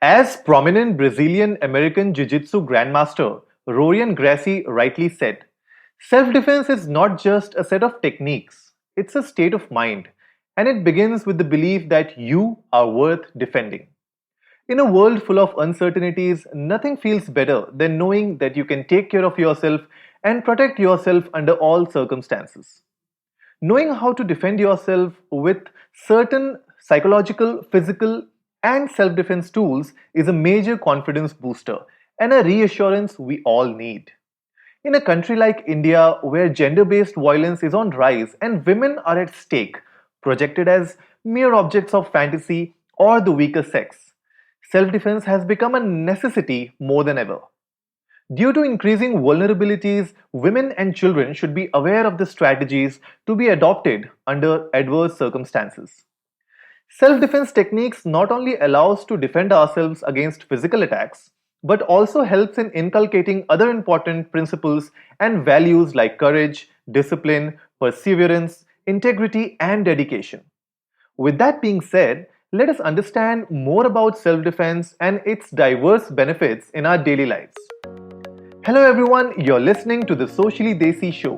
As prominent Brazilian American Jiu Jitsu Grandmaster Rorian Gracie rightly said, self defense is not just a set of techniques, it's a state of mind, and it begins with the belief that you are worth defending. In a world full of uncertainties, nothing feels better than knowing that you can take care of yourself and protect yourself under all circumstances. Knowing how to defend yourself with certain psychological, physical, and self defense tools is a major confidence booster and a reassurance we all need. In a country like India, where gender based violence is on rise and women are at stake, projected as mere objects of fantasy or the weaker sex, self defense has become a necessity more than ever. Due to increasing vulnerabilities, women and children should be aware of the strategies to be adopted under adverse circumstances. Self-defense techniques not only allow us to defend ourselves against physical attacks, but also helps in inculcating other important principles and values like courage, discipline, perseverance, integrity, and dedication. With that being said, let us understand more about self-defense and its diverse benefits in our daily lives. Hello everyone, you're listening to the Socially Desi Show,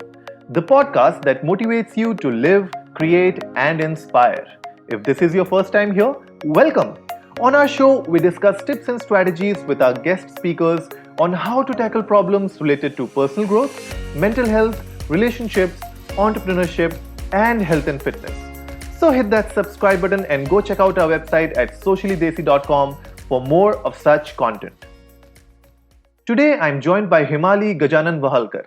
the podcast that motivates you to live, create, and inspire. If this is your first time here, welcome. On our show, we discuss tips and strategies with our guest speakers on how to tackle problems related to personal growth, mental health, relationships, entrepreneurship, and health and fitness. So hit that subscribe button and go check out our website at sociallydesi.com for more of such content. Today, I'm joined by Himali Wahalkar.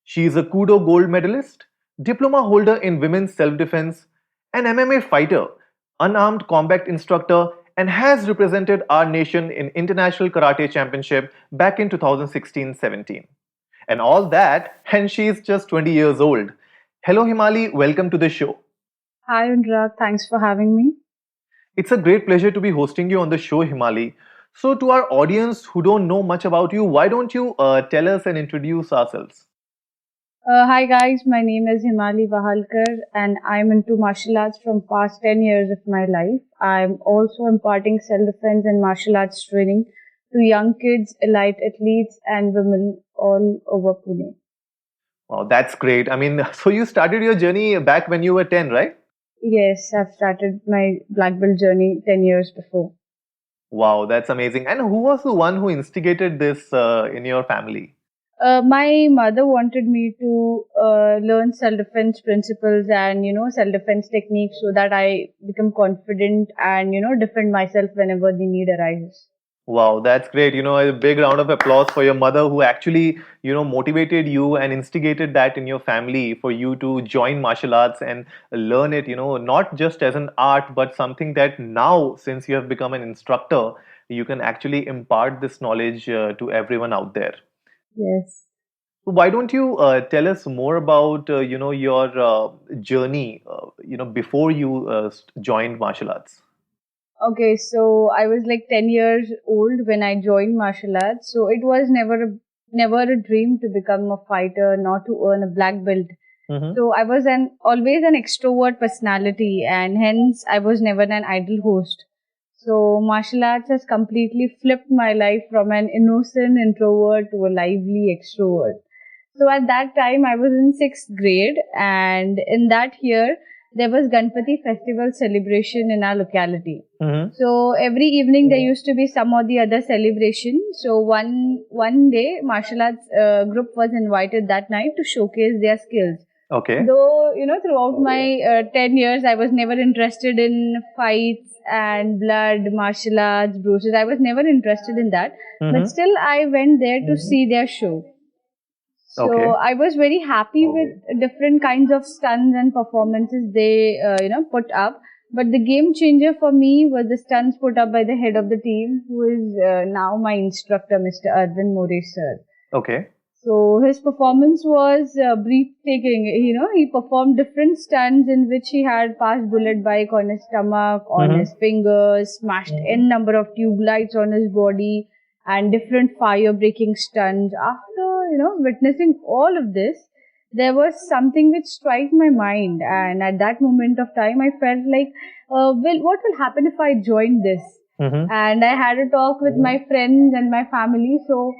She is a Kudo Gold Medalist, Diploma Holder in Women's Self-Defense, an MMA fighter, Unarmed Combat Instructor, and has represented our nation in International Karate Championship back in 2016-17. And all that, and she's just 20 years old. Hello Himali, welcome to the show. Hi Anurag, thanks for having me. It's a great pleasure to be hosting you on the show, Himali. So, to our audience who don't know much about you, why don't you tell us and introduce ourselves? Hi guys, my name is Himali Wahalkar and I'm into martial arts from past 10 years of my life. I'm also imparting self-defense and martial arts training to young kids, elite athletes and women all over Pune. Wow, that's great. I mean, so you started your journey back when you were 10, right? Yes, I've started my black belt journey 10 years before. Wow, that's amazing. And who was the one who instigated this in your family? My mother wanted me to learn self-defense principles and, self-defense techniques so that I become confident and, defend myself whenever the need arises. Wow, that's great. A big round of applause for your mother who actually, motivated you and instigated that in your family for you to join martial arts and learn it, not just as an art, but something that now, since you have become an instructor, you can actually impart this knowledge to everyone out there. Yes. So why don't you tell us more about, your journey, before you joined martial arts? Okay, so I was like 10 years old when I joined martial arts. So it was never a dream to become a fighter, not to earn a black belt. Mm-hmm. So I was always an extrovert personality and hence I was never an idle host. So martial arts has completely flipped my life from an innocent introvert to a lively extrovert. So at that time I was in 6th grade and in that year there was Ganpati festival celebration in our locality. Mm-hmm. So every evening there used to be some or the other celebration. So one day martial arts group was invited that night to showcase their skills. Okay. Though, throughout my 10 years, I was never interested in fights and blood, martial arts, bruises. I was never interested in that. Mm-hmm. But still, I went there to see their show. So Okay. I was very happy with different kinds of stunts and performances they, put up. But the game changer for me was the stunts put up by the head of the team, who is now my instructor, Mr. Arvind More sir. Okay. So his performance was breathtaking. He performed different stunts in which he had passed bullet bike on his stomach, on Mm-hmm. his fingers, smashed n number of tube lights on his body, and different fire-breaking stunts. After witnessing all of this, there was something which struck my mind, and at that moment of time, I felt like, well, what will happen if I join this? Mm-hmm. And I had a talk with my friends and my family. So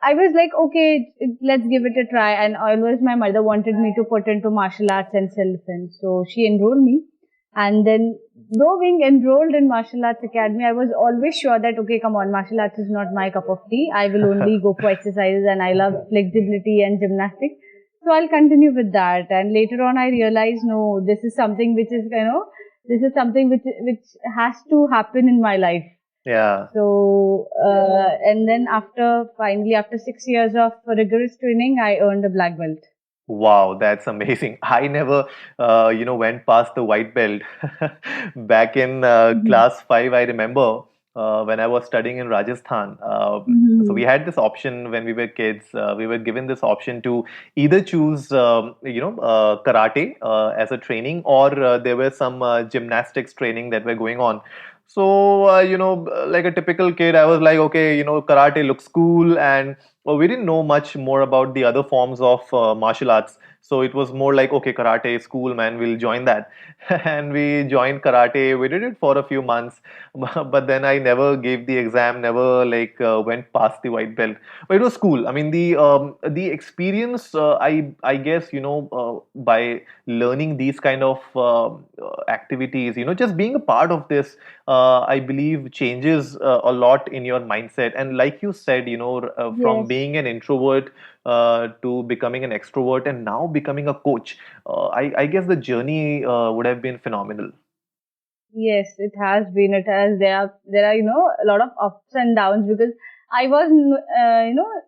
I was like, okay, let's give it a try. And always my mother wanted me to put into martial arts and self-defense. So she enrolled me. And then, though being enrolled in martial arts academy, I was always sure that, okay, come on, martial arts is not my cup of tea. I will only go for exercises and I love flexibility and gymnastics. So I'll continue with that. And later on, I realized, no, this is something which is, this is something which has to happen in my life. Yeah. So, and then after 6 years of rigorous training, I earned a black belt. Wow, that's amazing. I never, went past the white belt. Back in Mhm. class five, I remember when I was studying in Rajasthan. So we Mhm. had this option when we were kids. We were given this option to either choose, karate as a training, or there were some gymnastics training that were going on. So, like a typical kid, I was like, okay, karate looks cool, and well, we didn't know much more about the other forms of martial arts. So it was more like, okay, karate is cool, man, we'll join that. And we joined karate. We did it for a few months, but then I never gave the exam, never like went past the white belt. But it was cool. I mean, the experience, I guess, by learning these kind of activities, just being a part of this, I believe changes a lot in your mindset. And like you said, from Yes, being an introvert to becoming an extrovert and now becoming a coach, I guess the journey would have been phenomenal. yes, it has been. It has. There are a lot of ups and downs because I was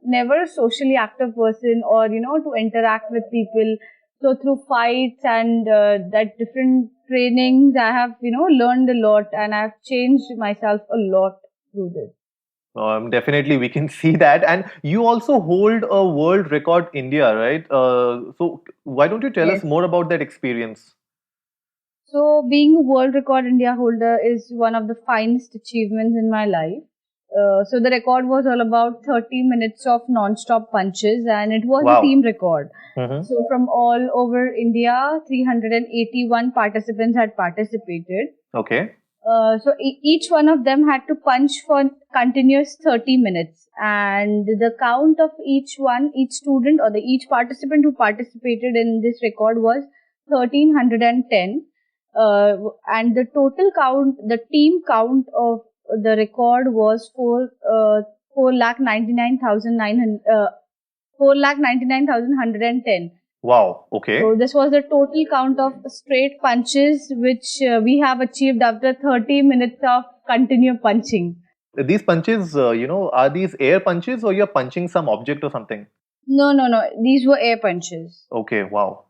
never a socially active person or to interact with people. So through fights and that different trainings, I have learned a lot and I've changed myself a lot through this. Definitely, we can see that. And you also hold a world record India, right? So why don't you tell us Yes. more about that experience? So, being a world record India holder is one of the finest achievements in my life. So, the record was all about 30 minutes of non-stop punches, and it was a team Wow. record. Mm-hmm. So, from all over India, 381 participants had participated. Okay. So, each one of them had to punch for continuous 30 minutes, and the count of each student or each participant who participated in this record was 1310, and the total count, the team count of the record was 4,99,110. Wow. So Okay. this was the total count of straight punches which we have achieved after 30 minutes of continuous punching. These punches, are these air punches or you're punching some object or something? No, no, no. These were air punches. Okay. Wow.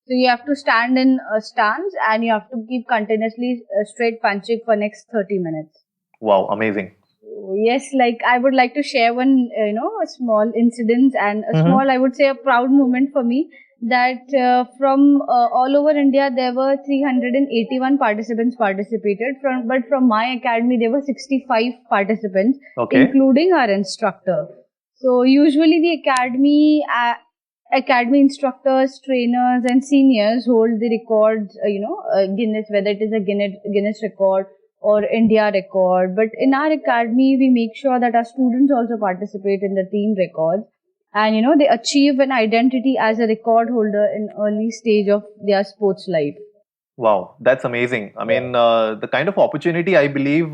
So you have to stand in a stance and you have to keep continuously straight punching for next 30 minutes. Wow. Amazing. So, yes, like I would like to share one, a small incident and a Mm-hmm. small, I would say, a proud moment for me that from all over India there were 381 participants participated but from my academy there were 65 participants, Okay. including our instructor. So usually the academy instructors, trainers, and seniors hold the records. Guinness, whether it is a Guinness record or India record. But in our academy, we make sure that our students also participate in the team records. And they achieve an identity as a record holder in early stage of their sports life. Wow, that's amazing. I mean, the kind of opportunity I believe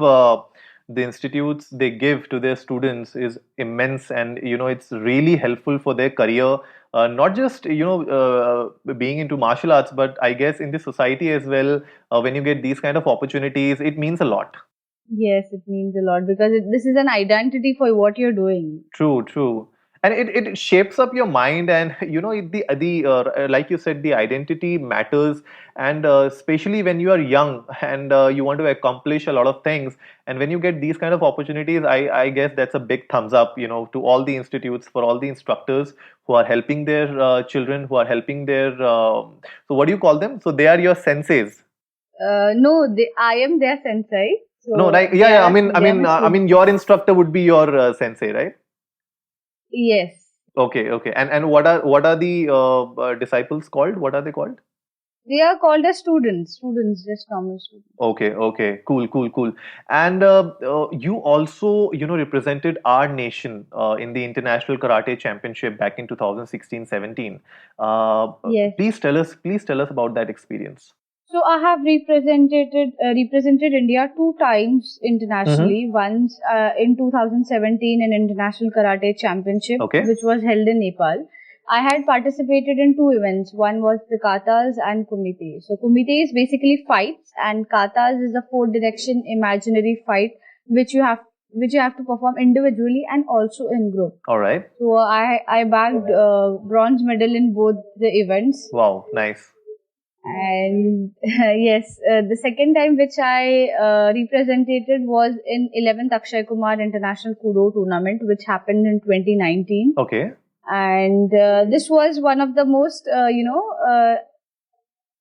the institutes they give to their students is immense, and it's really helpful for their career. Not just being into martial arts, but I guess in the society as well. When you get these kind of opportunities, it means a lot. Yes, it means a lot because this is an identity for what you're doing. True, true. And it shapes up your mind, and like you said, the identity matters, and especially when you are young and you want to accomplish a lot of things, and when you get these kind of opportunities, I guess that's a big thumbs up, to all the institutes, for all the instructors who are helping their children, who are helping their so what do you call them? So they are your senseis. No, I am their sensei. No, So like yeah, yeah. they are my I students. mean, your instructor would be your sensei, right? Yes. Okay, okay. And what are the disciples called? What are they called? They are called as students, just normal students. Okay. Cool. And you also, represented our nation in the International Karate Championship back in 2016-17. Yes. Please tell us about that experience. So I have represented India two times Mm-hmm. internationally. Once in 2017 in International Karate Championship, Okay. which was held in Nepal. I had participated in two events. One was the katas and kumite. So kumite is basically fights, and katas is a four direction imaginary fight which you have to perform individually and also in group. All right. So I bagged bronze medal in both the events. Wow. Nice. And yes, the second time which I represented was in 11th Akshay Kumar International Kudo Tournament, which happened in 2019. Okay. And this was one of the most,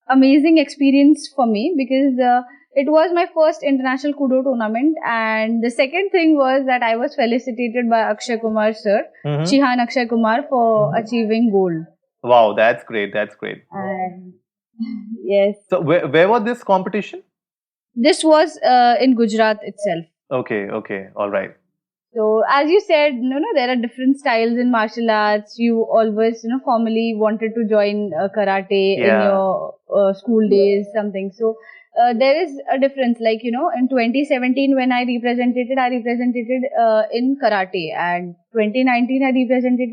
amazing experience for me because it was my first international Kudo tournament. And the second thing was that I was felicitated by Akshay Kumar sir, Mm-hmm. Shihan Akshay Kumar, for achieving gold. Wow, that's great. That's great. And yes. So where was this competition? This was in Gujarat itself. Okay. All right. So, as you said, there are different styles in martial arts. You always, formally wanted to join karate in Yeah. your school days, something. So, there is a difference. Like, in 2017, when I represented in karate, and 2019, I represented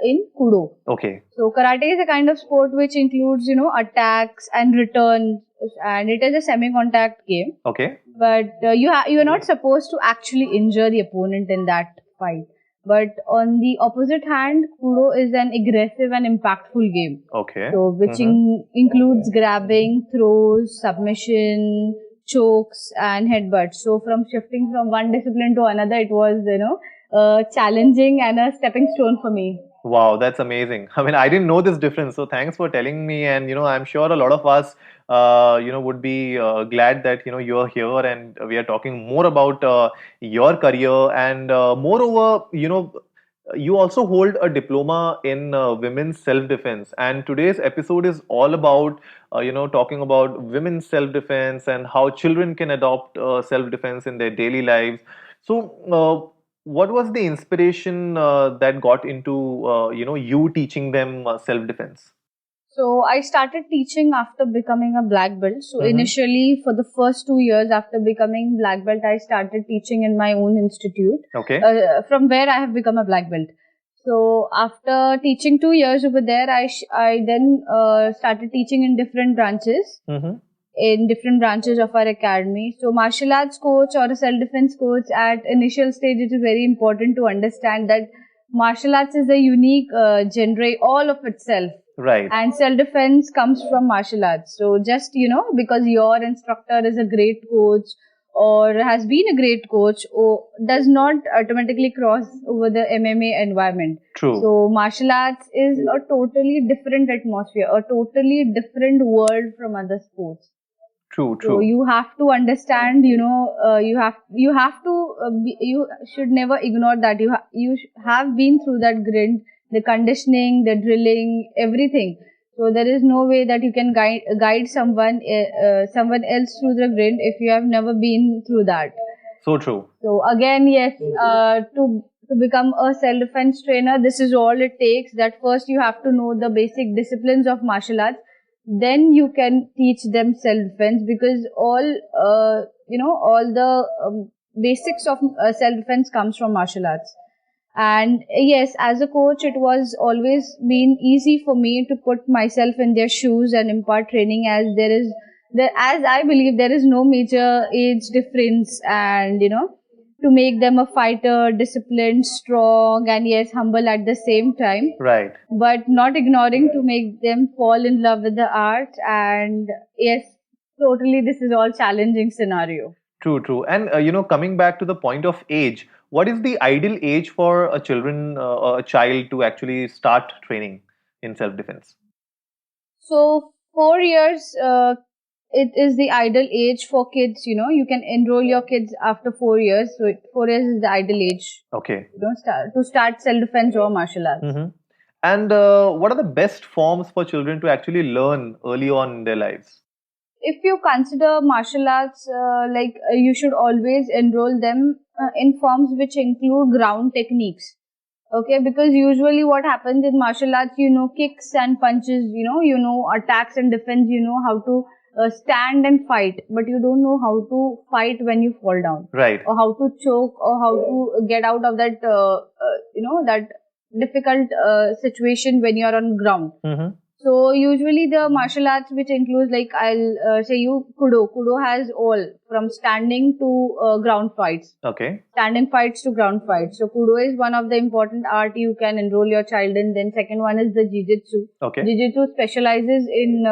in kudo. Okay. So karate is a kind of sport which includes, attacks and returns, and it is a semi-contact game. Okay. But you're not supposed to actually injure the opponent in that fight. But on the opposite hand, kudo is an aggressive and impactful game. Okay. So which includes grabbing, throws, submission, chokes, and headbutts. So from shifting from one discipline to another, it was challenging and a stepping stone for me. Wow, that's amazing. I mean, I didn't know this difference, so thanks for telling me. And I'm sure a lot of us, would be glad that you're here and we are talking more about your career. And moreover, you also hold a diploma in women's self-defense. And today's episode is all about, talking about women's self-defense and how children can adopt self-defense in their daily lives. So, what was the inspiration that got into you teaching them self-defense? So I started teaching after becoming a black belt. So Mm-hmm. initially, for the first 2 years after becoming black belt, I started teaching in my own institute. Okay. From where I have become a black belt. So after teaching 2 years over there, I then started teaching in different branches. Mm-hmm. In different branches of our academy. So martial arts coach or a self-defense coach at initial stage, it is very important to understand that martial arts is a unique genre all of itself. Right. And self-defense comes from martial arts. So just, because your instructor is a great coach or has been a great coach, or does not automatically cross over the MMA environment. True. So martial arts is a totally different atmosphere, a totally different world from other sports. True. So you have to understand, you should never ignore that. You have been through that grind, the conditioning, the drilling, everything. So there is no way that you can guide someone else through the grind if you have never been through that. So true. So again, yes, to become a self-defense trainer, this is all it takes. That first you have to know the basic disciplines of martial arts. Then you can teach them self-defense, because all the basics of self-defense comes from martial arts. And yes, as a coach, it was always been easy for me to put myself in their shoes and impart training, as as I believe there is no major age difference, and to make them a fighter, disciplined, strong, and yes, humble at the same time. Right. But not ignoring to make them fall in love with the art. And yes, totally, this is all challenging scenario. True. And coming back to the point of age, what is the ideal age for a child to actually start training in self-defense? So 4 years, it is the ideal age for kids. You can enroll your kids after 4 years. So 4 years is the ideal age. Okay. To start self-defense or martial arts. Mm-hmm. And what are the best forms for children to actually learn early on in their lives? If you consider martial arts, you should always enroll them in forms which include ground techniques. Okay, because usually what happens in martial arts, kicks and punches, attacks and defense, how to stand and fight, but you don't know how to fight when you fall down, Right. or how to choke, or how to get out of that, that difficult situation when you are on ground. Mm-hmm. So usually the martial arts which includes, like, I'll say you Kudo. Kudo has all from standing to ground fights. Okay. Standing fights to ground fights. So Kudo is one of the important art you can enroll your child in. Then second one is the Jiu-Jitsu. Okay. Jiu-Jitsu specializes in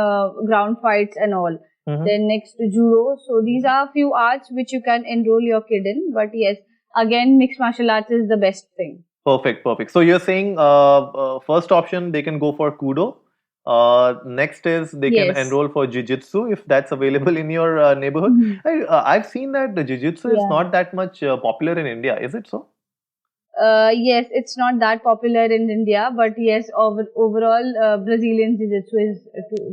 ground fights and all. Mm-hmm. Then next Judo. So these are a few arts which you can enroll your kid in. But yes, again, mixed martial arts is the best thing. Perfect, perfect. So you're saying first option they can go for Kudo. Next is they can Yes. enroll for Jiu-Jitsu if that's available in your neighborhood. I've seen that the Jiu-Jitsu is Yeah. not that much popular in India. Is it so? Yes, it's not that popular in India, but yes, overall, Brazilian Jiu-Jitsu is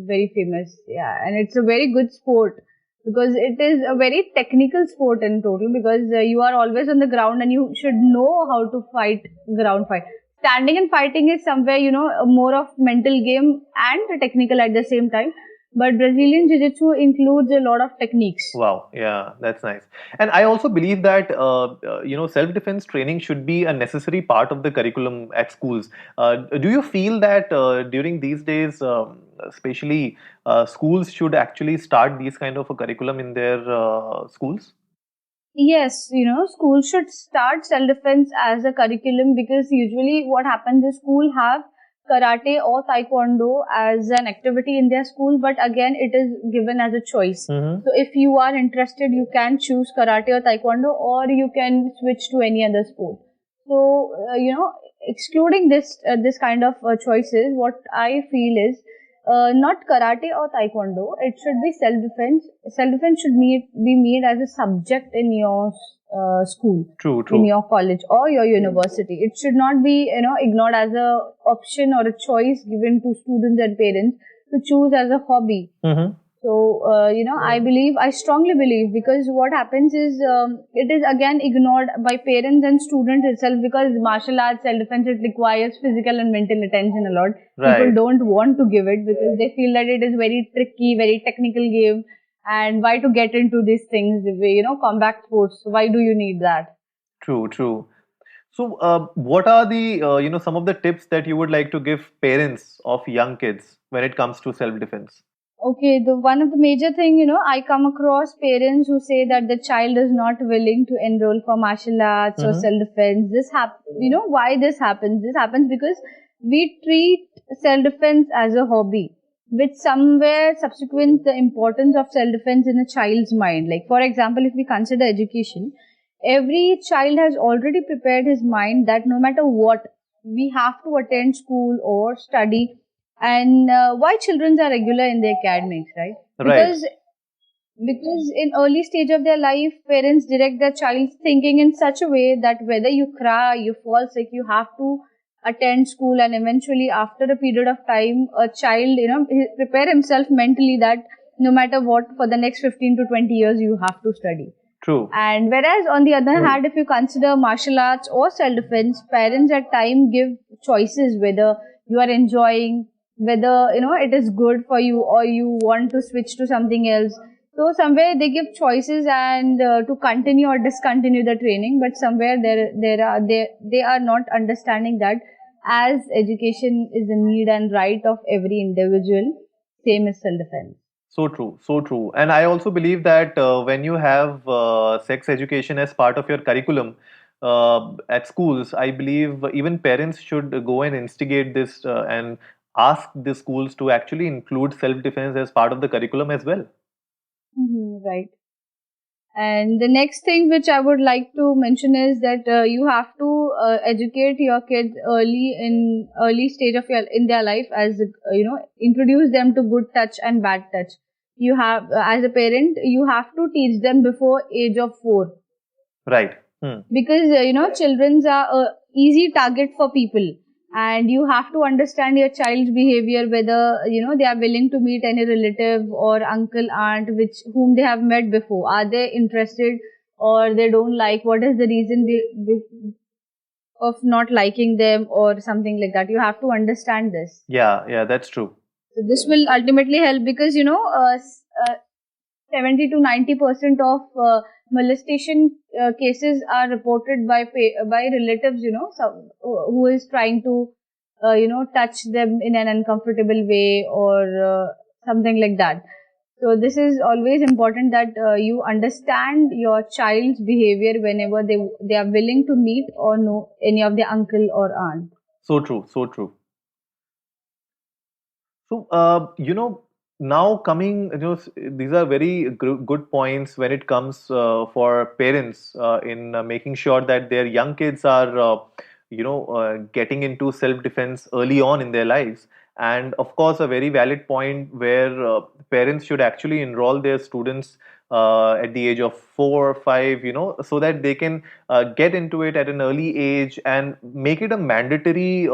very famous. Yeah, and it's a very good sport because it is a very technical sport in total, because you are always on the ground and you should know how to fight ground fight. Standing and fighting is somewhere, more of mental game and technical at the same time. But Brazilian Jiu-Jitsu includes a lot of techniques. Wow, yeah, that's nice. And I also believe that self-defense training should be a necessary part of the curriculum at schools. Do you feel that during these days, especially schools should actually start these kind of a curriculum in their schools? Yes, schools should start self-defense as a curriculum, because usually what happens is school have karate or taekwondo as an activity in their school, but again it is given as a choice. Mm-hmm. So if you are interested, you can choose karate or taekwondo, or you can switch to any other sport. So excluding this kind of choices, what I feel is not karate or taekwondo. It should be self-defense. Self-defense should be made as a subject in your school, True, in true. your college or your university. It should not be ignored as a option or a choice given to students and parents to choose as a hobby. Mm-hmm. So, I strongly believe, because what happens is it is again ignored by parents and students itself, because martial arts, self-defense, it requires physical and mental attention a lot. Right. People don't want to give it because they feel that it is very tricky, very technical game. And why to get into these things, combat sports, why do you need that? True, true. So, what are the some of the tips that you would like to give parents of young kids when it comes to self-defense? Okay, the one of the major thing, I come across parents who say that the child is not willing to enroll for martial arts or Mhm. self-defense. Why this happens? This happens because we treat self-defense as a hobby, which somewhere subsequent the importance of self-defense in a child's mind. Like, for example, if we consider education, every child has already prepared his mind that no matter what, we have to attend school or study. And why children are regular in the academics, right? Right. Because in early stage of their life, parents direct their child's thinking in such a way that whether you cry, you fall sick, you have to attend school. And eventually after a period of time, a child, prepare himself mentally that no matter what, for the next 15 to 20 years, you have to study. True. And whereas on the other hand, if you consider martial arts or self-defense, parents at time give choices whether you are enjoying, whether it is good for you, or you want to switch to something else. So somewhere they give choices, and to continue or discontinue the training, but somewhere they are not understanding that as education is a need and right of every individual, same is self-defense. So true, so true. And I also believe that when you have sex education as part of your curriculum at schools, I believe even parents should go and instigate this and ask the schools to actually include self-defense as part of the curriculum as well. Right. And the next thing which I would like to mention is that you have to educate your kids early stage of their life, as introduce them to good touch and bad touch. You have, as a parent, you have to teach them before age of 4, Right. Hmm. because children are a easy target for people. And you have to understand your child's behavior, whether they are willing to meet any relative or uncle, aunt, which whom they have met before. Are they interested or they don't like? What is the reason of not liking them or something like that? You have to understand this. Yeah, that's true. So this will ultimately help, because 70 to 90% of molestation cases are reported by relatives, who is trying to touch them in an uncomfortable way, or something like that. So this is always important, that you understand your child's behavior whenever they are willing to meet or know any of their uncle or aunt. So true, so true. So, now coming, these are very good points when it comes for parents in making sure that their young kids are, getting into self-defense early on in their lives. And of course, a very valid point where parents should actually enroll their students at the age of 4 or 5, so that they can get into it at an early age and make it a mandatory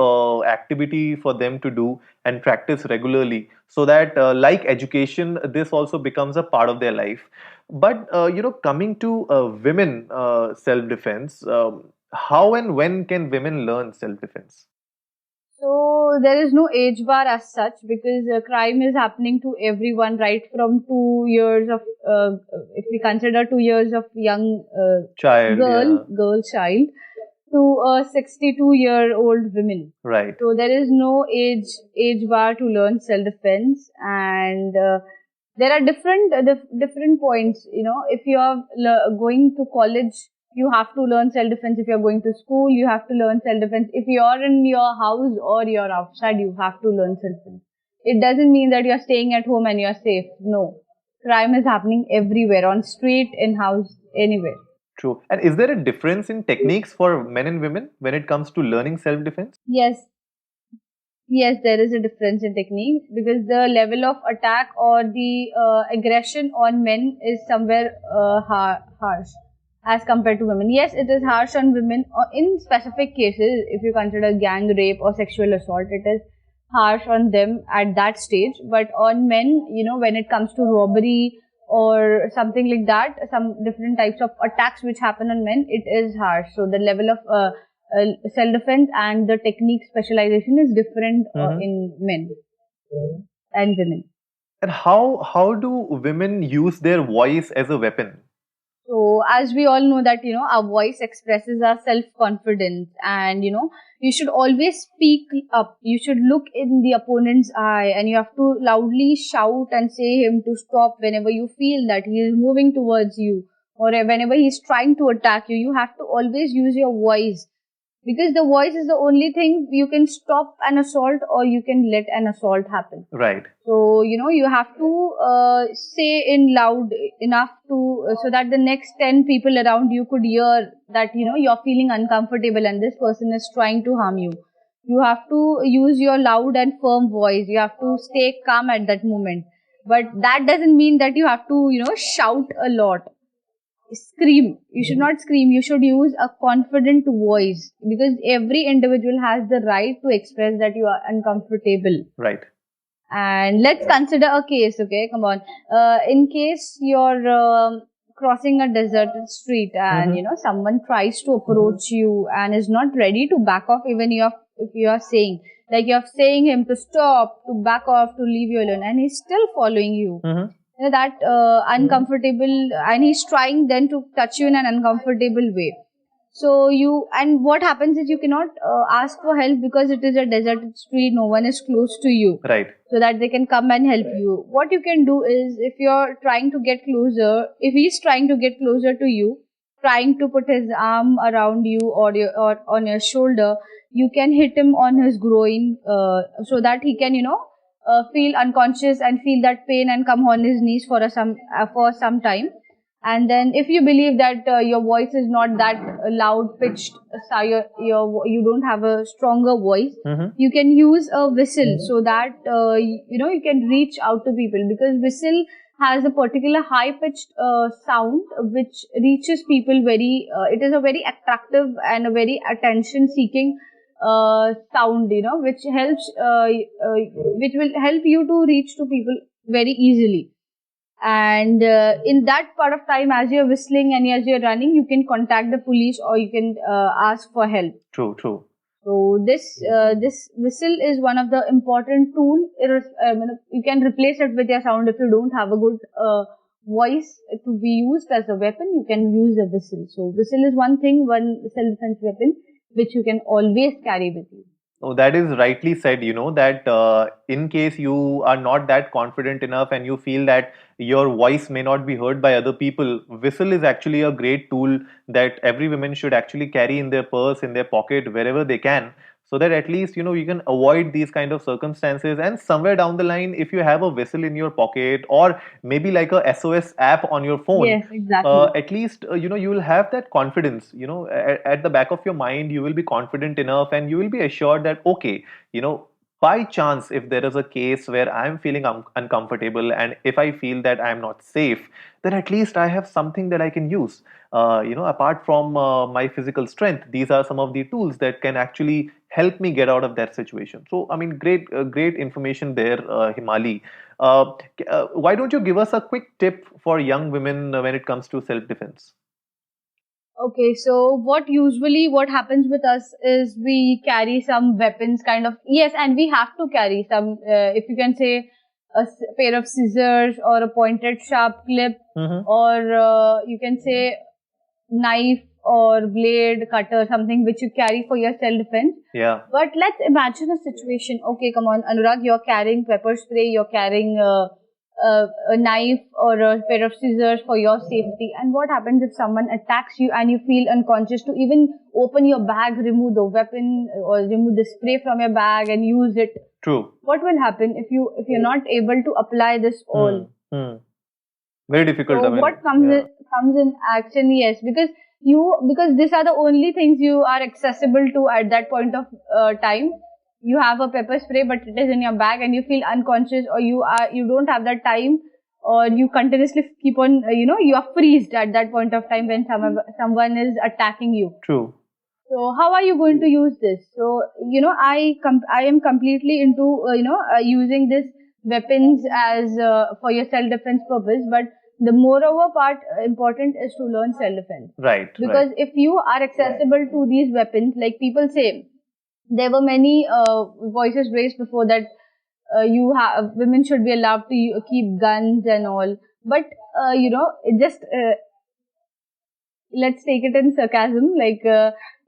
activity for them to do and practice regularly, so that like education, this also becomes a part of their life. But coming to women self defense, how and when can women learn self defense? So there is no age bar as such, because crime is happening to everyone, right from 2 years of, if we consider 2 years of young Child, yeah. girl child, to a 62-year-old women. Right. So there is no age bar to learn self defense, and there are different points. If you are going to college, you have to learn self defense. If you are going to school, you have to learn self defense. If you are in your house or you're outside, you have to learn self defense. It doesn't mean that you're staying at home and you're safe. No, crime is happening everywhere, on street, in house, anywhere. True. And is there a difference in techniques for men and women when it comes to learning self defense? Yes, there is a difference in technique, because the level of attack or the aggression on men is somewhere harsh as compared to women. Yes, it is harsh on women in specific cases. If you consider gang rape or sexual assault, it is harsh on them at that stage. But on men, when it comes to robbery or something like that, some different types of attacks which happen on men, it is harsh. So the level of self-defense and the technique specialization is different in men and women. And how do women use their voice as a weapon? So as we all know that, our voice expresses our self-confidence, and, you should always speak up. You should look in the opponent's eye, and you have to loudly shout and say him to stop whenever you feel that he is moving towards you, or whenever he is trying to attack you. You have to always use your voice, because the voice is the only thing you can stop an assault, or you can let an assault happen. Right. So, you have to say in loud enough to so that the next 10 people around you could hear that, you're feeling uncomfortable and this person is trying to harm you. You have to use your loud and firm voice. You have to stay calm at that moment. But that doesn't mean that you have to, shout a lot. Scream. You should not scream. You should use a confident voice, because every individual has the right to express that you are uncomfortable. Right. And let's consider a case, okay? Come on. In case you're crossing a deserted street, and someone tries to approach you and is not ready to back off, even if you are saying, like, you're saying him to stop, to back off, to leave you alone, and he's still following you. That uncomfortable, and he's trying then to touch you in an uncomfortable way. So and what happens is, you cannot ask for help, because it is a deserted street, no one is close to you. Right. So that they can come and help you. What you can do is, if you're trying to get closer, if he's trying to get closer to you, trying to put his arm around you or on your shoulder, you can hit him on his groin, so that he can, feel unconscious and feel that pain and come on his knees for some time. And then, if you believe that your voice is not that loud pitched, so you don't have a stronger voice, you can use a whistle, so that you can reach out to people, because whistle has a particular high pitched sound which reaches people very. It is a very attractive and a very attention seeking sound, which will help you to reach to people very easily. And in that part of time, as you're whistling and as you're running, you can contact the police or you can ask for help. True, true. So this whistle is one of the important tool. You can replace it with your sound if you don't have a good voice to be used as a weapon. You can use a whistle. So whistle is one thing, one self-defense weapon which you can always carry with you. Oh, that is rightly said, that in case you are not that confident enough and you feel that your voice may not be heard by other people, whistle is actually a great tool that every woman should actually carry in their purse, in their pocket, wherever they can, so that at least, you can avoid these kind of circumstances. And somewhere down the line, if you have a whistle in your pocket or maybe like a SOS app on your phone, Yes, exactly. at least you will have that confidence, at the back of your mind you will be confident enough and you will be assured that okay, by chance if there is a case where I'm feeling uncomfortable and if I feel that I'm not safe, then at least I have something that I can use. Apart from my physical strength, these are some of the tools that can actually help me get out of that situation. So I mean, great information there, Himali. Why don't you give us a quick tip for young women when it comes to self defense? Okay, so what happens with us is we carry some weapons kind of, yes, and we have to carry some, if you can say, pair of scissors or a pointed sharp clip, Mm-hmm. or you can say knife or blade, cutter, something which you carry for your self defense. Yeah. But let's imagine a situation. Okay, come on, Anurag, you're carrying pepper spray, you're carrying a knife or a pair of scissors for your safety. And what happens if someone attacks you and you feel unconscious to even open your bag, remove the weapon or remove the spray from your bag and use it? True. What will happen if you're not able to apply this all? Hmm. Very difficult. So I mean, what comes in action? Yes, because these are the only things you are accessible to at that point of time. You have a pepper spray, but it is in your bag, and you feel unconscious, or you don't have that time, or you continuously keep on you are freezed at that point of time when someone is attacking you. True. So how are you going to use this? So I am completely into using this weapons as for your self defense purpose, but the moreover part important is to learn self defense. Right. Because Right. if you are accessible to these weapons, like people say, there were many voices raised before that women should be allowed to keep guns and all, but it just let's take it in sarcasm, like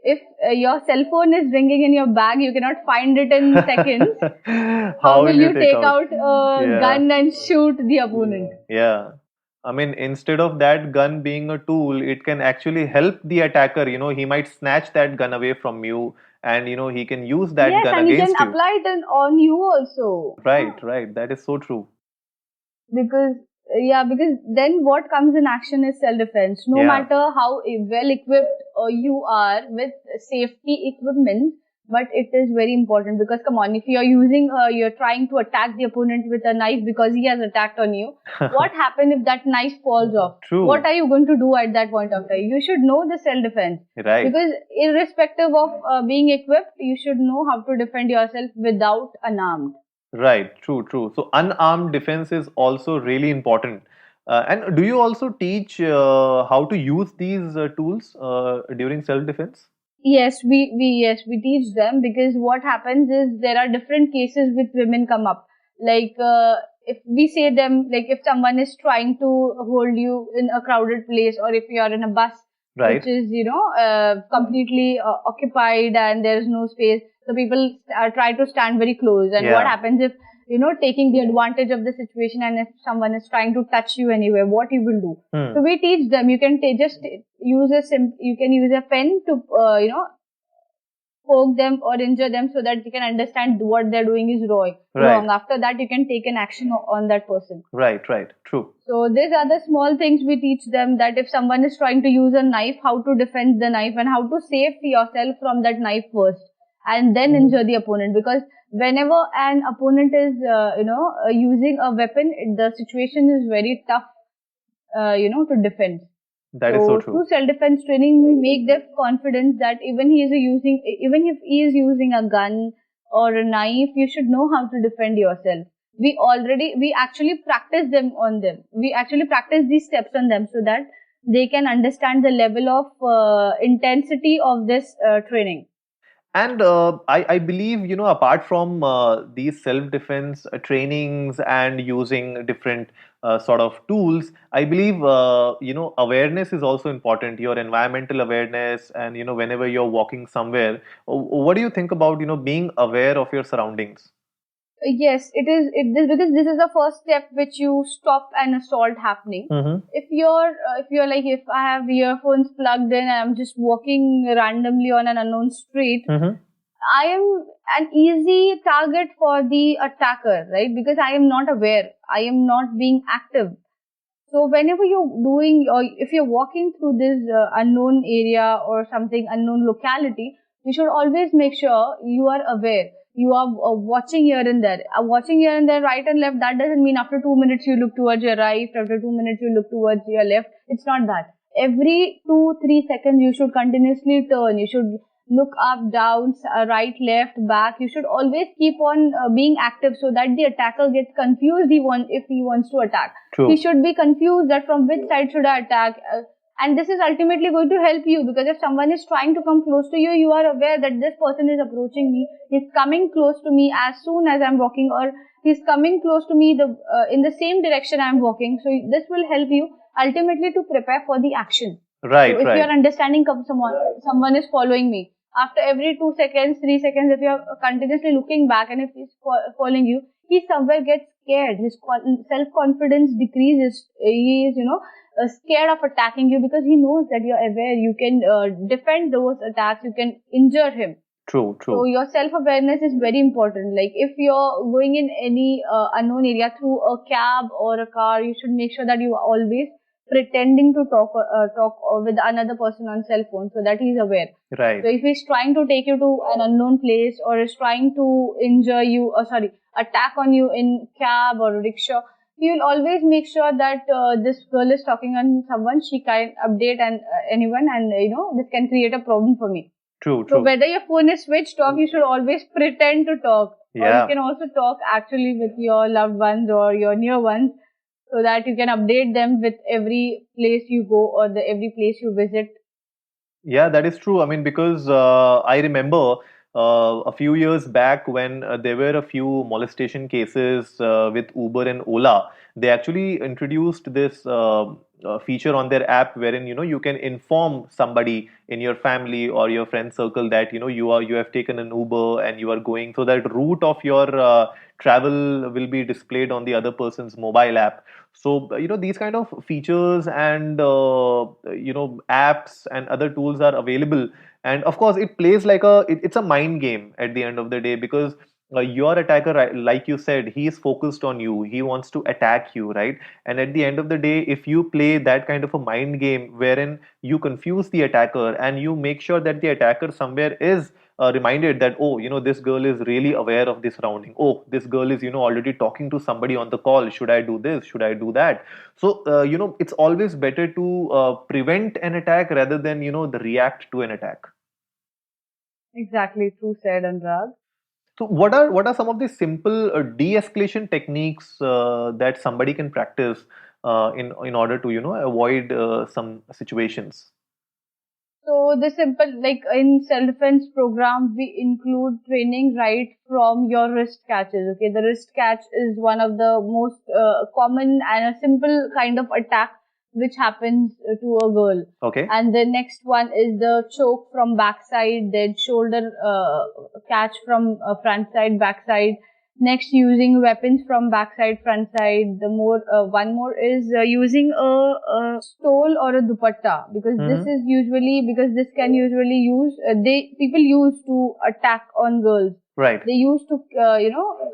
if your cell phone is ringing in your bag, you cannot find it in seconds. How will you take out a Yeah. gun and shoot the opponent? Yeah. I mean, instead of that gun being a tool, it can actually help the attacker. He might snatch that gun away from you and, he can use that Yes, gun and he can against you. apply it on you also. Right, right. That is so true. Because because then what comes in action is self defense. No Yeah. matter how well equipped you are with safety equipment, but it is very important, because come on, if you're trying to attack the opponent with a knife because he has attacked on you, what happens if that knife falls off? True. What are you going to do at that point of time? You should know the self defense. Right. Because irrespective of being equipped, you should know how to defend yourself without unarmed. Right, true, true. So unarmed defense is also really important. And do you also teach how to use these tools during self-defense? Yes, we teach them, because what happens is there are different cases with women come up. Like if we say them, like if someone is trying to hold you in a crowded place, or if you are in a bus Right. which is completely occupied and there is no space, so people try to stand very close. And what Yeah. happens if taking the advantage of the situation, and if someone is trying to touch you anywhere, what you will do? So we teach them. You can just use you can use a pen to poke them or injure them, so that you can understand what they're doing is wrong. Right. After that, you can take an action on that person. Right, right, true. So these are the small things we teach them, that if someone is trying to use a knife, how to defend the knife and how to save yourself from that knife first, and then injure the opponent. Because whenever an opponent is using a weapon, the situation is very tough to defend. That is so So true. through self-defense training, we make them confidence that even if he is using a gun or a knife, you should know how to defend yourself. We actually practice them on them. We actually practice these steps on them so that they can understand the level of intensity of this training. And I believe, apart from these self-defense trainings and using different sort of tools, I believe, awareness is also important, your environmental awareness. And, whenever you're walking somewhere, what do you think about, being aware of your surroundings? Yes, it is. Because this is the first step which you stop an assault happening. Mm-hmm. If I have earphones plugged in and I'm just walking randomly on an unknown street, Mm-hmm. I am an easy target for the attacker, right? Because I am not aware. I am not being active. So whenever you're doing, or if you're walking through this unknown area or something unknown locality, you should always make sure you are aware. You are watching here and there. Watching here and there, right and left. That doesn't mean after 2 minutes you look towards your right. After 2 minutes you look towards your left. It's not that. Every 2-3 seconds you should continuously turn. You should look up, down, right, left, back. You should always keep on being active so that the attacker gets confused. If he wants to attack, he True. should be confused that from which side should I attack. And this is ultimately going to help you, because if someone is trying to come close to you, you are aware that this person is approaching me. He's coming close to me as soon as I'm walking, or he's coming close to me in the same direction I'm walking. So this will help you ultimately to prepare for the action. So Right, if you right. are understanding someone is following me, after every 2 seconds, 3 seconds, if you are continuously looking back and if he's following you, he somewhere gets scared. His self confidence decreases. He is, scared of attacking you because he knows that you're aware. You can defend those attacks. You can injure him. True, So true. your self awareness is very important. Like if you're going in any unknown area through a cab or a car, you should make sure that you are always pretending to talk with another person on cell phone so that he's aware. Right. So if he's trying to take you to an unknown place or is trying to injure you, or sorry, attack on you in cab or rickshaw, he will always make sure that this girl is talking on someone. She can update and anyone, and this can create a problem for me. True, So true. whether your phone is switched off, you should always pretend to talk. Or you Yeah. can also talk actually with your loved ones or your near ones so that you can update them with every place you go or every place you visit. Yeah, that is true. I mean, because I remember a few years back when there were a few molestation cases with Uber and Ola, they actually introduced this feature on their app wherein you can inform somebody in your family or your friend circle that you have taken an Uber and you are going, so that route of your travel will be displayed on the other person's mobile app. So, these kind of features and, apps and other tools are available. And of course, it plays like it's a mind game at the end of the day, because your attacker, like you said, he is focused on you. He wants to attack you, right? And at the end of the day, if you play that kind of a mind game wherein you confuse the attacker and you make sure that the attacker somewhere is reminded that, oh, this girl is really aware of the surrounding. Oh, this girl is already talking to somebody on the call. Should I do this? Should I do that? So it's always better to prevent an attack rather than the react to an attack. Exactly, true said, Anurag. So what are some of the simple de-escalation techniques that somebody can practice in order to avoid some situations? So the simple, like in self-defense program, we include training right from your wrist catches. Okay, the wrist catch is one of the most common and a simple kind of attack which happens to a girl. Okay. And the next one is the choke from backside, then shoulder catch from front side, backside. Next, using weapons from backside, front side. One more is using a stole or a dupatta, because Mm-hmm. this can usually people use to attack on girls. Right. They used to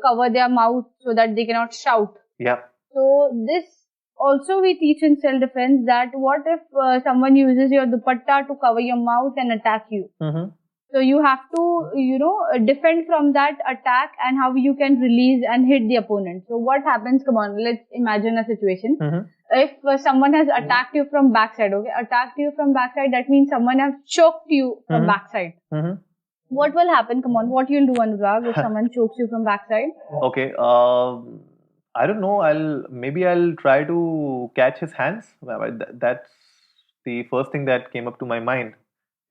cover their mouth so that they cannot shout. Yeah. So this also we teach in self defense, that what if someone uses your dupatta to cover your mouth and attack you? Mm-hmm. So you have to, defend from that attack and how you can release and hit the opponent. So what happens? Come on, let's imagine a situation. If someone has attacked you from backside, okay, attacked you from backside, that means someone has choked you from backside. What will happen? Come on, what you'll do, Anurag, if someone chokes you from backside? Okay. I don't know. I'll try to catch his hands. That's the first thing that came up to my mind.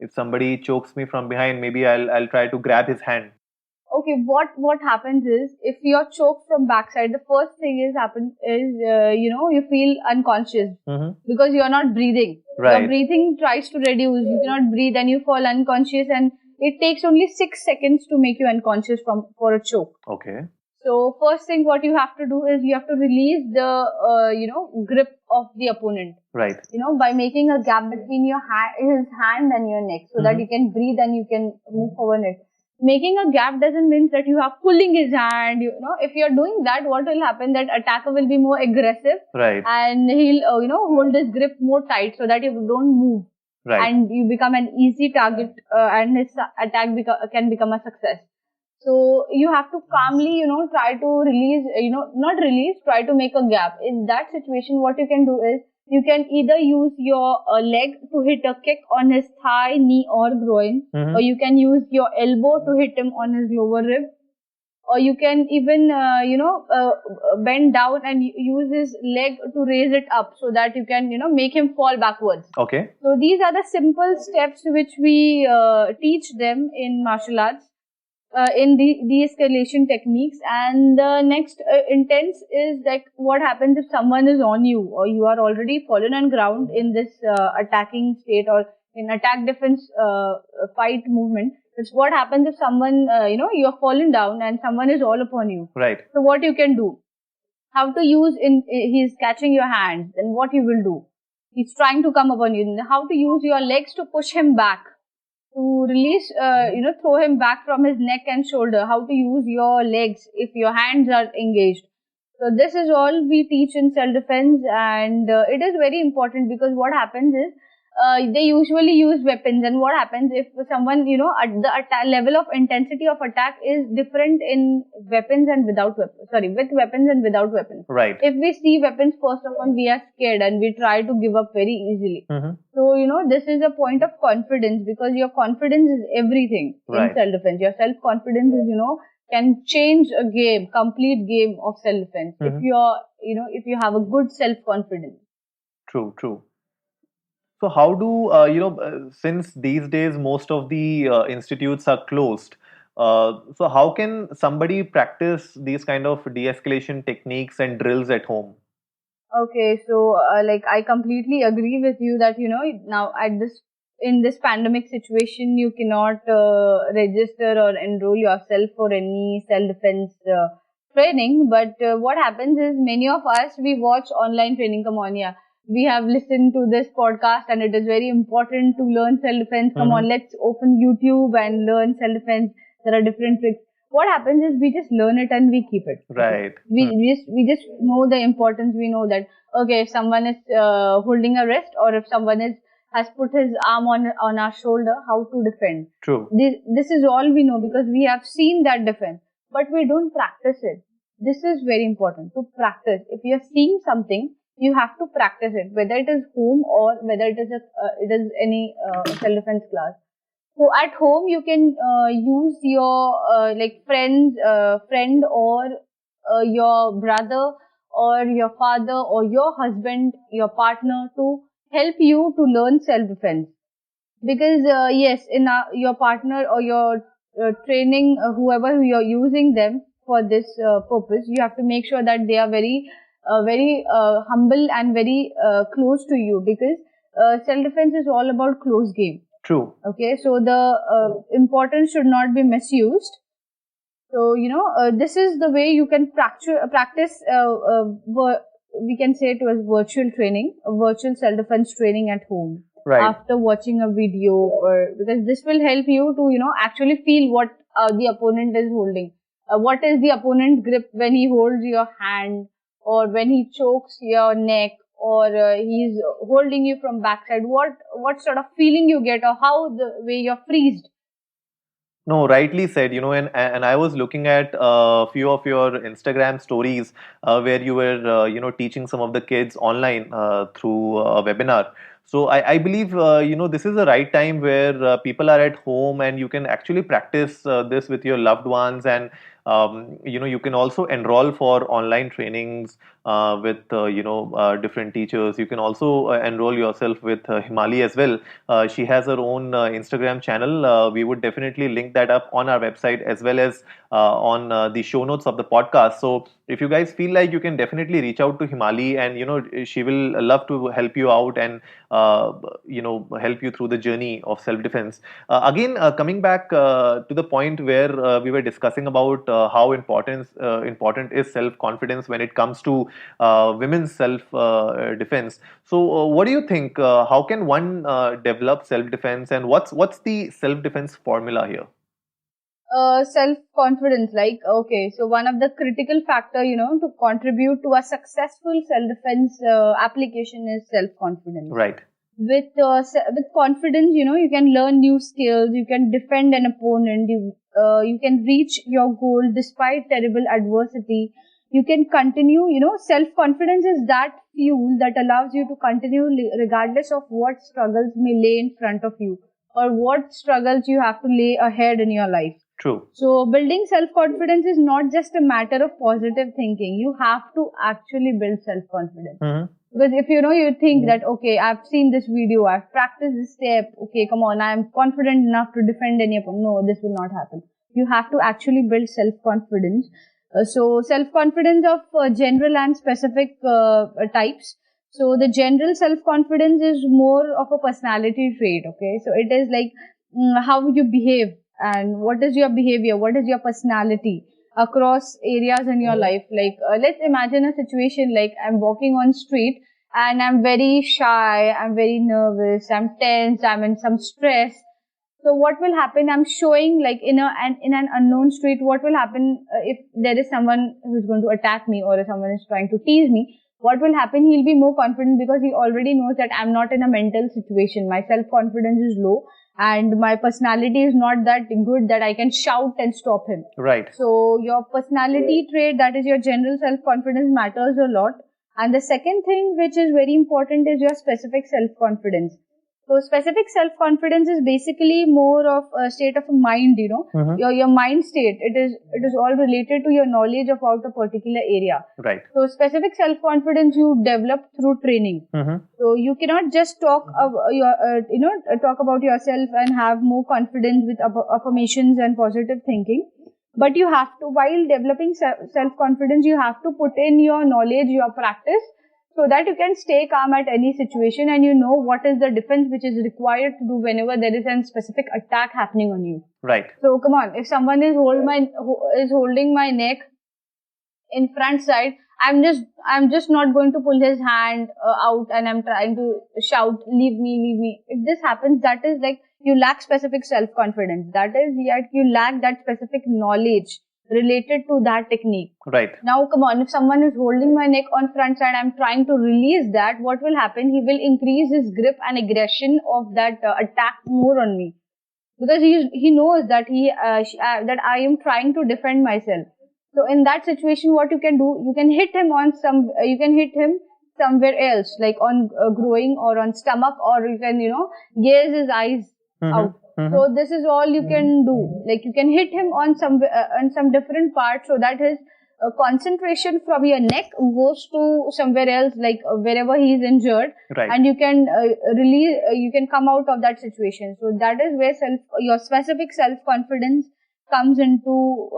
If somebody chokes me from behind, maybe I'll try to grab his hand. Okay, what happens is if you're choked from backside, the first thing you feel unconscious because you're not breathing. Right. Your breathing tries to reduce. You cannot breathe and you fall unconscious, and it takes only 6 seconds to make you unconscious for a choke. Okay. So first thing what you have to do is you have to release the grip of the opponent. Right. By making a gap between his hand and your neck, so that you can breathe and you can move forward it. Making a gap doesn't mean that you are pulling his hand. If you're doing that, what will happen? That attacker will be more aggressive. Right. And he'll hold his grip more tight so that you don't move. Right. And you become an easy target, and his attack can become a success. So you have to calmly, try to release, not release, try to make a gap. In that situation, what you can do is you can either use your leg to hit a kick on his thigh, knee or groin, or you can use your elbow to hit him on his lower rib, or you can even, bend down and use his leg to raise it up so that you can, make him fall backwards. Okay. So these are the simple steps which we teach them in martial arts. In the de-escalation techniques. And the next intense is like what happens if someone is on you or you are already fallen on ground in this attacking state or in attack defense fight movement. It's what happens if someone, you're fallen down and someone is all upon you. Right. So what you can do, how to use he's catching your hands, then what you will do, he's trying to come upon you, how to use your legs to push him back, to release, throw him back from his neck and shoulder, how to use your legs if your hands are engaged. So this is all we teach in self-defense, and it is very important because what happens is they usually use weapons, and what happens if someone, at the level of intensity of attack is different in weapons and without weapons, with weapons and without weapons. Right. If we see weapons, first of all, we are scared and we try to give up very easily. So, this is a point of confidence because your confidence is everything in self-defense. Your self-confidence is, can change a complete game of self-defense if you have a good self-confidence. True. So how do, since these days most of the institutes are closed, so how can somebody practice these kind of de-escalation techniques and drills at home? Okay, so I completely agree with you that, now in this pandemic situation, you cannot register or enroll yourself for any self-defense training. But what happens is many of us, we watch online training. Come on, yeah. We have listened to this podcast and it is very important to learn self-defense. Come on, let's open YouTube and learn self-defense. There are different tricks. What happens is we just learn it and we keep it. Right. We just know the importance. We know that, okay, if someone is holding a wrist or if someone has put his arm on our shoulder, how to defend. True. This is all we know because we have seen that defense, but we don't practice it. This is very important to practice. If you are seeing something, you have to practice it, whether it is home or whether it is any self-defense class. So at home, you can use your friend or your brother or your father or your husband, your partner to help you to learn self-defense. Because yes, in your partner or your training, whoever you're using them for this purpose, you have to make sure that they are very humble and very close to you, because self-defense is all about close game. True. Okay, so the importance should not be misused. So, this is the way you can practice, we can say it was virtual training, virtual self-defense training at home. Right. After watching a video, or because this will help you to, actually feel what the opponent is holding. What is the opponent's grip when he holds your hand, or when he chokes your neck, or he's holding you from backside. What sort of feeling you get, or how the way you're freezed. No, rightly said, and I was looking at a few of your Instagram stories where you were, teaching some of the kids online through a webinar. So I believe, this is the right time where people are at home and you can actually practice this with your loved ones, and you can also enroll for online trainings with, different teachers. You can also enroll yourself with Himali as well. She has her own Instagram channel. We would definitely link that up on our website as well as on the show notes of the podcast. So if you guys feel like, you can definitely reach out to Himali, and she will love to help you out and help you through the journey of self defense. Again, coming back to the point where we were discussing about how important is self confidence when it comes to women's self defense. So, what do you think? How can one develop self defense, and what's the self defense formula here? Self confidence, like, okay, so one of the critical factor, to contribute to a successful self defense application is self confidence. Right. With confidence, you can learn new skills, you can defend an opponent, you can reach your goal despite terrible adversity. You can continue. Self confidence is that fuel that allows you to continue regardless of what struggles may lay in front of you, or what struggles you have to lay ahead in your life. True. So building self-confidence is not just a matter of positive thinking. You have to actually build self-confidence. Because if you think that, okay, I've seen this video, I've practiced this step, okay, come on, I'm confident enough to defend any opponent. No, this will not happen. You have to actually build self-confidence. So self-confidence of general and specific types. So the general self-confidence is more of a personality trait, okay? So it is like how you behave, and what is your behavior, what is your personality across areas in your life. Like let's imagine a situation like I'm walking on street and I'm very shy, I'm very nervous, I'm tense, I'm in some stress. So what will happen, I'm showing like in an unknown street, what will happen if there is someone who's going to attack me, or if someone is trying to tease me, what will happen, he'll be more confident because he already knows that I'm not in a mental situation, my self confidence is low, and my personality is not that good that I can shout and stop him. Right. So your personality trait, that is your general self-confidence, matters a lot. And the second thing which is very important is your specific self-confidence. So specific self-confidence is basically more of a state of mind, your mind state. It is all related to your knowledge about a particular area. Right. So specific self-confidence you develop through training. So you cannot just talk about yourself and have more confidence with affirmations and positive thinking. But you have to, while developing self-confidence, you have to put in your knowledge, your practice, so that you can stay calm at any situation, and you know what is the defense which is required to do whenever there is a specific attack happening on you. Right. So come on, if someone is holding my neck in front side, I'm just not going to pull his hand out and I'm trying to shout, leave me. If this happens, that is like you lack specific self-confidence. That is, yet you lack that specific knowledge related to that technique. Right. Now, come on, if someone is holding my neck on front side, I'm trying to release that, what will happen? He will increase his grip and aggression of that attack more on me. Because he knows that that I am trying to defend myself. So in that situation, what you can do, you can hit him somewhere else, like on groin or on stomach, or you can, gaze his eyes out. So this is all you can do. Like you can hit him on some different part, so that his concentration from your neck goes to somewhere else, like wherever he is injured, Right. and you can you can come out of that situation. So that is where your specific self confidence comes into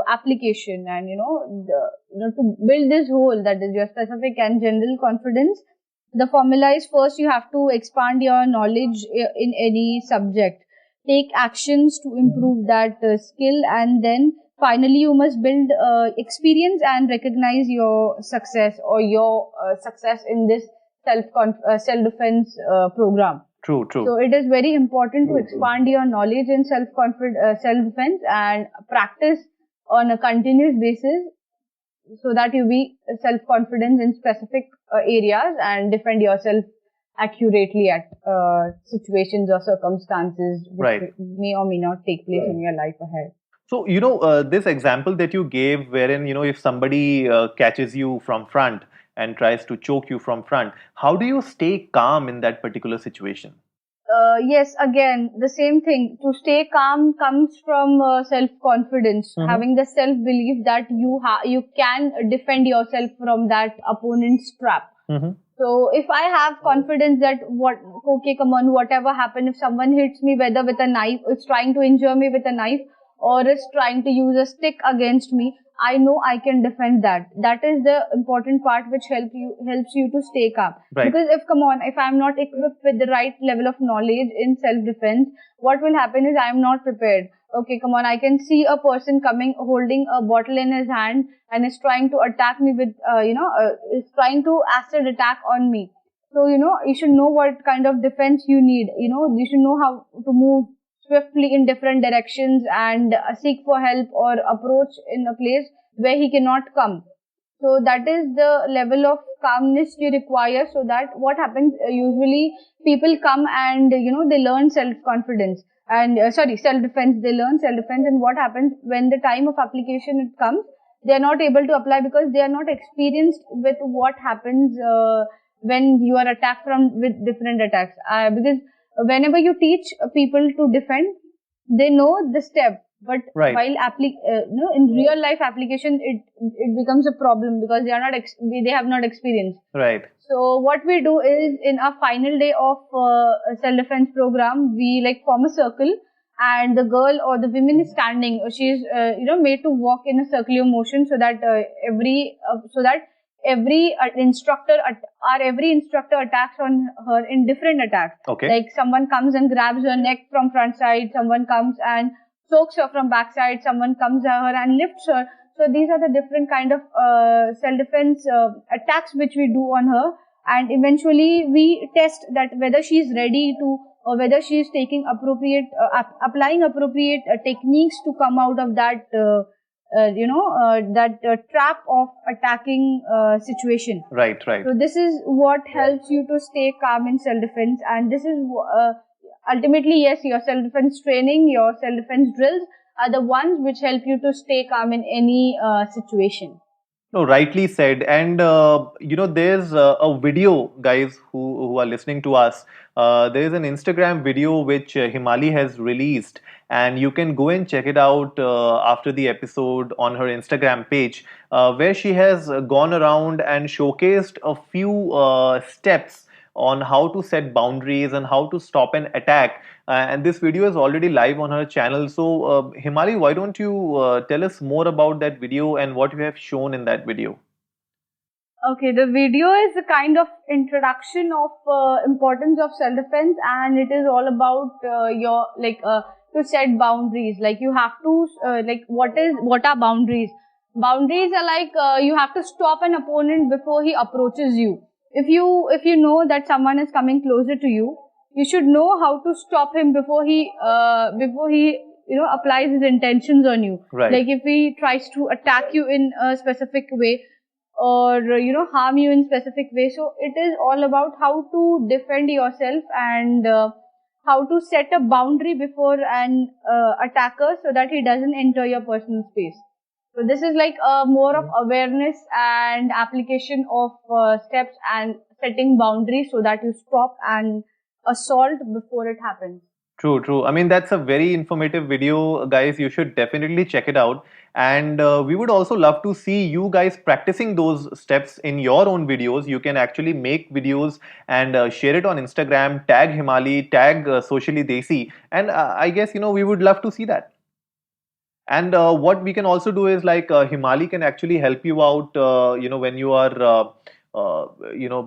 application, and to build this whole, that is your specific and general confidence. The formula is, first you have to expand your knowledge in any subject, take actions to improve that skill, and then finally you must build experience and recognize your success, or your success in this self defense program. True. So it is very important to expand your knowledge in self defense and practice on a continuous basis, so that you be self confident in specific areas and defend yourself accurately at situations or circumstances which Right. may or may not take place in your life ahead. So, this example that you gave, wherein, if somebody catches you from front and tries to choke you from front, how do you stay calm in that particular situation? Yes, again, the same thing. To stay calm comes from self-confidence, Mm-hmm. having the self-belief that you can defend yourself from that opponent's trap. Mm-hmm. So if I have confidence that okay, come on, whatever happened, if someone hits me, whether with a knife, is trying to injure me with a knife, or is trying to use a stick against me, I know I can defend that. That is the important part which helps you to stay calm. Right. Because if come on, if I'm not equipped with the right level of knowledge in self-defense, what will happen is I'm not prepared. Okay, come on, I can see a person coming holding a bottle in his hand and is trying to attack me with, is trying to acid attack on me. So, you should know what kind of defense you need. You should know how to move swiftly in different directions and seek for help or approach in a place where he cannot come. So that is the level of calmness you require, so that what happens, usually people come and, they learn self-confidence and, self-defense. They learn self-defense, and what happens when the time of application it comes, they are not able to apply because they are not experienced with what happens when you are attacked from with different attacks. Because whenever you teach people to defend, they know the step, but Right. while in real life application, it becomes a problem because they have not experienced. Right. So what we do is, in our final day of self defense program, we like form a circle, and the girl or the woman is standing. She's made to walk in a circular motion, so that every instructor attacks on her in different attacks. Okay. Like someone comes and grabs her neck from front side, someone comes and chokes her from back side, someone comes at her and lifts her. So these are the different kind of self-defense attacks which we do on her, and eventually we test that whether she is ready to, or whether she is taking appropriate, applying appropriate techniques to come out of that trap of attacking situation. Right. Right. So this is what helps you to stay calm in self-defense, and this is ultimately, yes, your self-defense training, your self-defense drills are the ones which help you to stay calm in any situation. No, rightly said. And there's a video, guys, who are listening to us. There is an Instagram video which Himali has released, and you can go and check it out after the episode on her Instagram page, where she has gone around and showcased a few steps on how to set boundaries and how to stop an attack. And this video is already live on her channel. So, Himali, why don't you tell us more about that video and what you have shown in that video? Okay, the video is a kind of introduction of importance of self-defense, and it is all about to set boundaries. Like you have to what are boundaries? Boundaries are like you have to stop an opponent before he approaches you. If you know that someone is coming closer to you, you should know how to stop him before he applies his intentions on you. Right. Like if he tries to attack you in a specific way, or harm you in specific way. So it is all about how to defend yourself, and how to set a boundary before an attacker, so that he doesn't enter your personal space. So this is like more of awareness and application of steps and setting boundaries, so that you stop an assault before it happens. True, true. I mean, that's a very informative video, guys. You should definitely check it out. And we would also love to see you guys practicing those steps in your own videos. You can actually make videos and share it on Instagram, tag Himali, tag Socially Desi. And I guess, we would love to see that. And what we can also do is like Himali can actually help you out, when you are,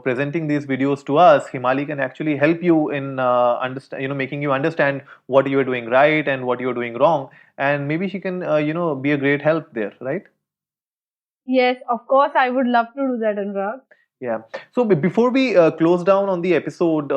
presenting these videos to us. Himali can actually help you in understand, making you understand what you are doing right and what you are doing wrong. And maybe she can, be a great help there, right? Yes, of course, I would love to do that, Anurag. Yeah. So before we close down on the episode,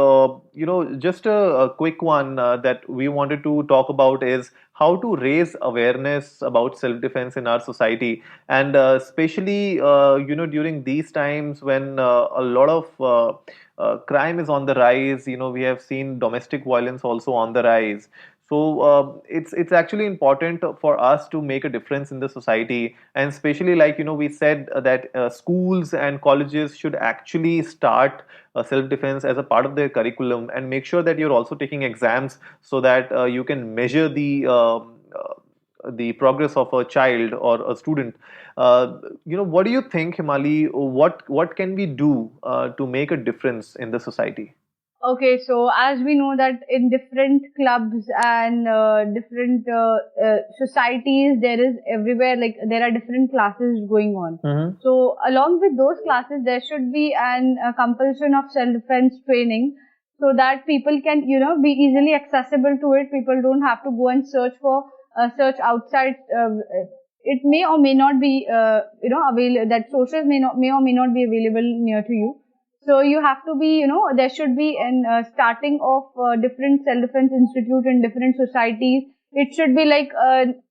just a quick one that we wanted to talk about is how to raise awareness about self-defense in our society, and especially during these times when a lot of crime is on the rise. We have seen domestic violence also on the rise. So it's actually important for us to make a difference in the society, and especially like we said that schools and colleges should actually start self-defense as a part of their curriculum, and make sure that you're also taking exams so that you can measure the progress of a child or a student. What do you think, Himali? What can we do to make a difference in the society? Okay, so as we know that in different clubs and different societies, there is everywhere, like there are different classes going on. Mm-hmm. So along with those classes, there should be an compulsion of self-defense training so that people can, be easily accessible to it. People don't have to go and search outside. It may or may not be, available. That sources may or may not be available near to you. So you have to be, there should be an starting of different self-defense institute in different societies. It should be like,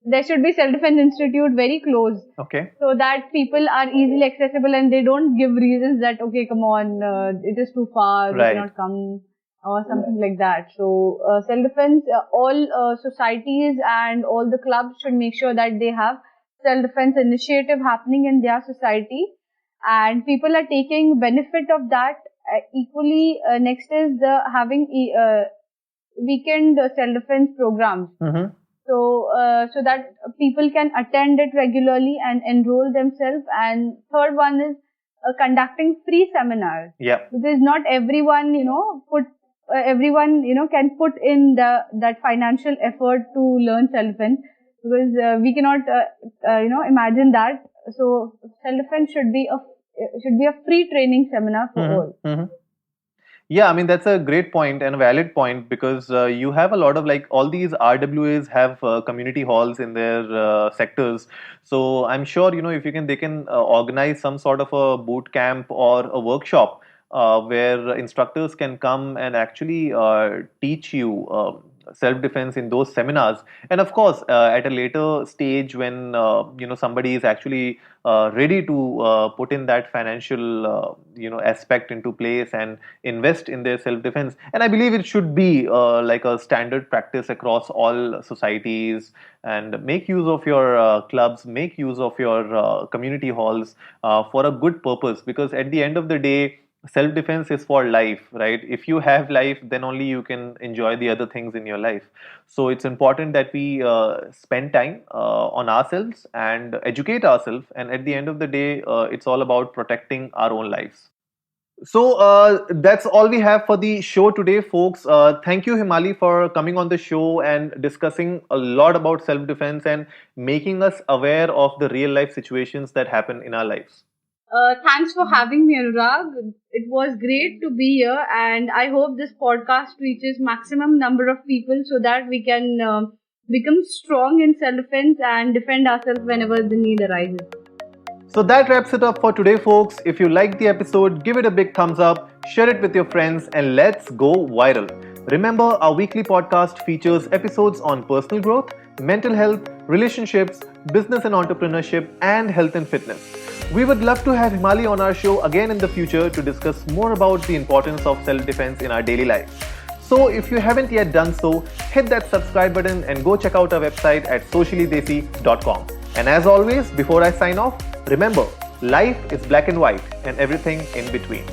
there should be self-defense institute very close. Okay. So that people are easily accessible and they don't give reasons that, okay, come on, it is too far, we Right. cannot come, or something like that. So self-defense, all societies and all the clubs should make sure that they have self-defense initiative happening in their society. And people are taking benefit of that equally. Next is the having weekend self-defense programs. Mm-hmm. So that people can attend it regularly and enroll themselves. And third one is conducting free seminars. Yeah. Because not everyone, can put in that financial effort to learn self-defense, because we cannot, imagine that. So self-defense should be a free training seminar for all. Mm-hmm. Yeah, I mean that's a great point and a valid point, because you have a lot of, like, all these RWAs have community halls in their sectors. So I'm sure if they can organize some sort of a boot camp or a workshop where instructors can come and actually teach you self-defense in those seminars. And of course, at a later stage when somebody is actually ready to put in that financial aspect into place and invest in their self-defense. And I believe it should be like a standard practice across all societies, and make use of your clubs, make use of your community halls for a good purpose, because at the end of the day, self-defense is for life, right? If you have life, then only you can enjoy the other things in your life. So it's important that we spend time on ourselves and educate ourselves, and at the end of the day, it's all about protecting our own lives. So that's all we have for the show today, folks. Thank you, Himali, for coming on the show and discussing a lot about self-defense and making us aware of the real life situations that happen in our lives. Thanks for having me, Anurag. It was great to be here, and I hope this podcast reaches maximum number of people so that we can become strong in self-defense and defend ourselves whenever the need arises. So that wraps it up for today, folks. If you liked the episode, give it a big thumbs up, share it with your friends, and let's go viral. Remember, our weekly podcast features episodes on personal growth, mental health, relationships, business and entrepreneurship, and health and fitness. We would love to have Himali on our show again in the future to discuss more about the importance of self-defense in our daily lives. So if you haven't yet done so, hit that subscribe button and go check out our website at sociallydesi.com. And as always, before I sign off, remember, life is black and white and everything in between.